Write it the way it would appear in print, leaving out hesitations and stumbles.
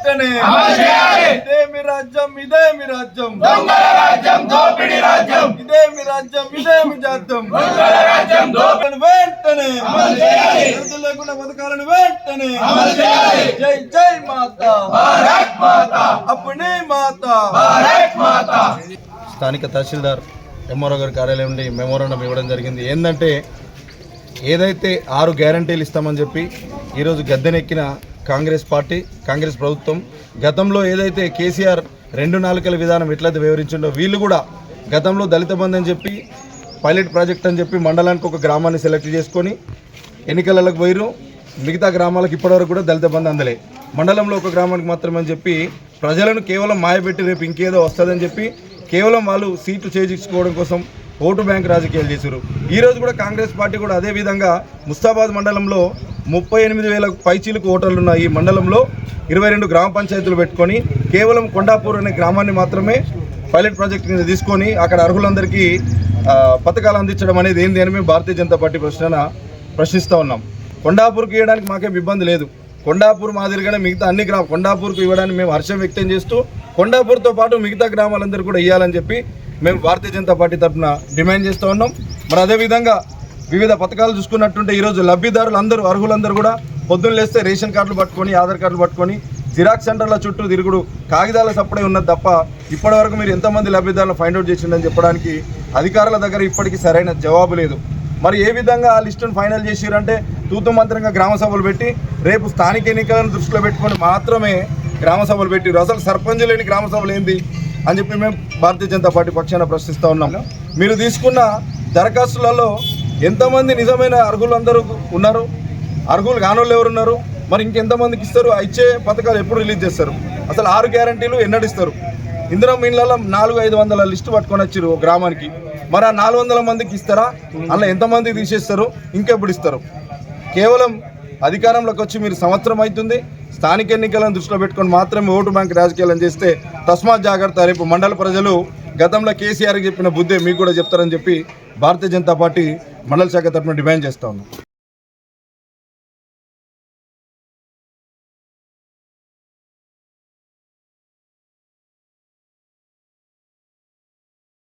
వెంటనే ఇదేమి రాజ్యం ఇదేమి రాజ్యం ఇదేమి రాజ్యం ఇదేమి జాత్యం వెంటనే లేకుండా పథకాలను వెంటనే జై జై మాతా అప్పుడే మాతా. స్థానిక తహసీల్దార్ ఎంఆర్ఓ గారి కార్యాలయం నుండి మెమోరాండం ఇవ్వడం జరిగింది. ఏంటంటే ఏదైతే 6 గ్యారంటీలు ఇస్తామని చెప్పి ఈరోజు గద్దెనెక్కిన కాంగ్రెస్ పార్టీ, కాంగ్రెస్ ప్రభుత్వం గతంలో ఏదైతే కేసీఆర్ 2 నాలుకల విధానం ఎట్లయితే వివరించిండో వీళ్ళు కూడా గతంలో దళిత బంధు అని చెప్పి పైలట్ ప్రాజెక్ట్ అని చెప్పి మండలానికి ఒక గ్రామాన్ని సెలెక్ట్ చేసుకొని ఎన్నికలకు పోయిరు. మిగతా గ్రామాలకు ఇప్పటివరకు కూడా దళిత బంధు అందలే. మండలంలో ఒక గ్రామానికి మాత్రమే అని చెప్పి ప్రజలను కేవలం మాయపెట్టి రేపు ఇంకేదో వస్తుందని చెప్పి కేవలం వాళ్ళు సీట్లు చేజించుకోవడం కోసం ఓటు బ్యాంక్ రాజకీయాలు చేశారు. ఈరోజు కూడా కాంగ్రెస్ పార్టీ కూడా అదేవిధంగా ముస్తాబాద్ మండలంలో 38,000 పైచీలకు ఓటర్లు ఉన్న ఈ మండలంలో 22 గ్రామ పంచాయతీలు పెట్టుకొని కేవలం కొండాపూర్ అనే గ్రామాన్ని మాత్రమే పైలట్ ప్రాజెక్ట్ కింద తీసుకొని అక్కడ అర్హులందరికీ పథకాలు అందించడం అనేది ఏంది అని మేము భారతీయ జనతా పార్టీ ప్రశ్నిస్తూ ఉన్నాం. కొండాపూర్కి ఇవ్వడానికి మాకేం ఇబ్బంది లేదు. కొండాపూర్ మాదిరిగానే మిగతా అన్ని కొండాపూర్కు ఇవ్వడానికి మేము హర్షం వ్యక్తం చేస్తూ కొండాపూర్తో పాటు మిగతా గ్రామాలందరూ కూడా ఇవ్వాలని చెప్పి మేము భారతీయ జనతా పార్టీ తరఫున డిమాండ్ చేస్తూ ఉన్నాం. మరి అదేవిధంగా వివిధ పథకాలు చూసుకున్నట్టుంటే ఈరోజు లబ్ధిదారులు అందరూ అర్హులందరూ కూడా పొద్దున్న లేస్తే రేషన్ కార్డులు పట్టుకొని ఆధార్ కార్డులు పట్టుకొని జిరాక్స్ సెంటర్ల చుట్టూ తిరుగుడు కాగితాల సప్పుడే ఉన్నది తప్ప ఇప్పటివరకు మీరు ఎంతమంది లబ్ధిదారులు ఫైండ్ చేసిందని చెప్పడానికి అధికారుల దగ్గర ఇప్పటికీ సరైన జవాబు లేదు. మరి ఏ విధంగా ఆ లిస్టును ఫైనల్ చేసిరంటే తూతు మంత్రంగా గ్రామ సభలు పెట్టి రేపు స్థానిక ఎన్నికలను దృష్టిలో పెట్టుకొని మాత్రమే గ్రామ సభలు పెట్టిరు. అసలు సర్పంచ్ లేని గ్రామ సభలు ఏంది అని చెప్పి మేము భారతీయ జనతా పార్టీ పక్షాన ప్రశ్నిస్తూ ఉన్నాం. మీరు తీసుకున్న దరఖాస్తులలో ఎంతమంది నిజమైన అర్హులందరూ ఉన్నారు? అర్హులు కానోళ్ళు ఎవరున్నారు? మరి ఇంకెంతమందికి ఇస్తారు? ఇచ్చే పథకాలు ఎప్పుడు రిలీజ్ చేస్తారు? అసలు 6 గ్యారంటీలు ఎన్నడిస్తారు? ఇందులో మీళ్ళలో 400-500 లిస్టు పట్టుకొని వచ్చారు గ్రామానికి. మరి ఆ 400 మందికి ఇస్తారా? అలా ఎంతమంది తీసేస్తారు? ఇంకెప్పుడు ఇస్తారు? కేవలం అధికారంలోకి వచ్చి మీరు సంవత్సరం అవుతుంది. స్థానిక ఎన్నికలను దృష్టిలో పెట్టుకొని మాత్రమే ఓటు బ్యాంక్ రాజకీయాలను చేస్తే తస్మాత్ జాగ్రత్త. రేపు మండల ప్రజలు గతంలో కేసీఆర్కి చెప్పిన బుద్ధే మీకు కూడా చెప్తారని చెప్పి భారతీయ జనతా పార్టీ మండల శాఖ తరఫున డిమాండ్ చేస్తా ఉన్నాం.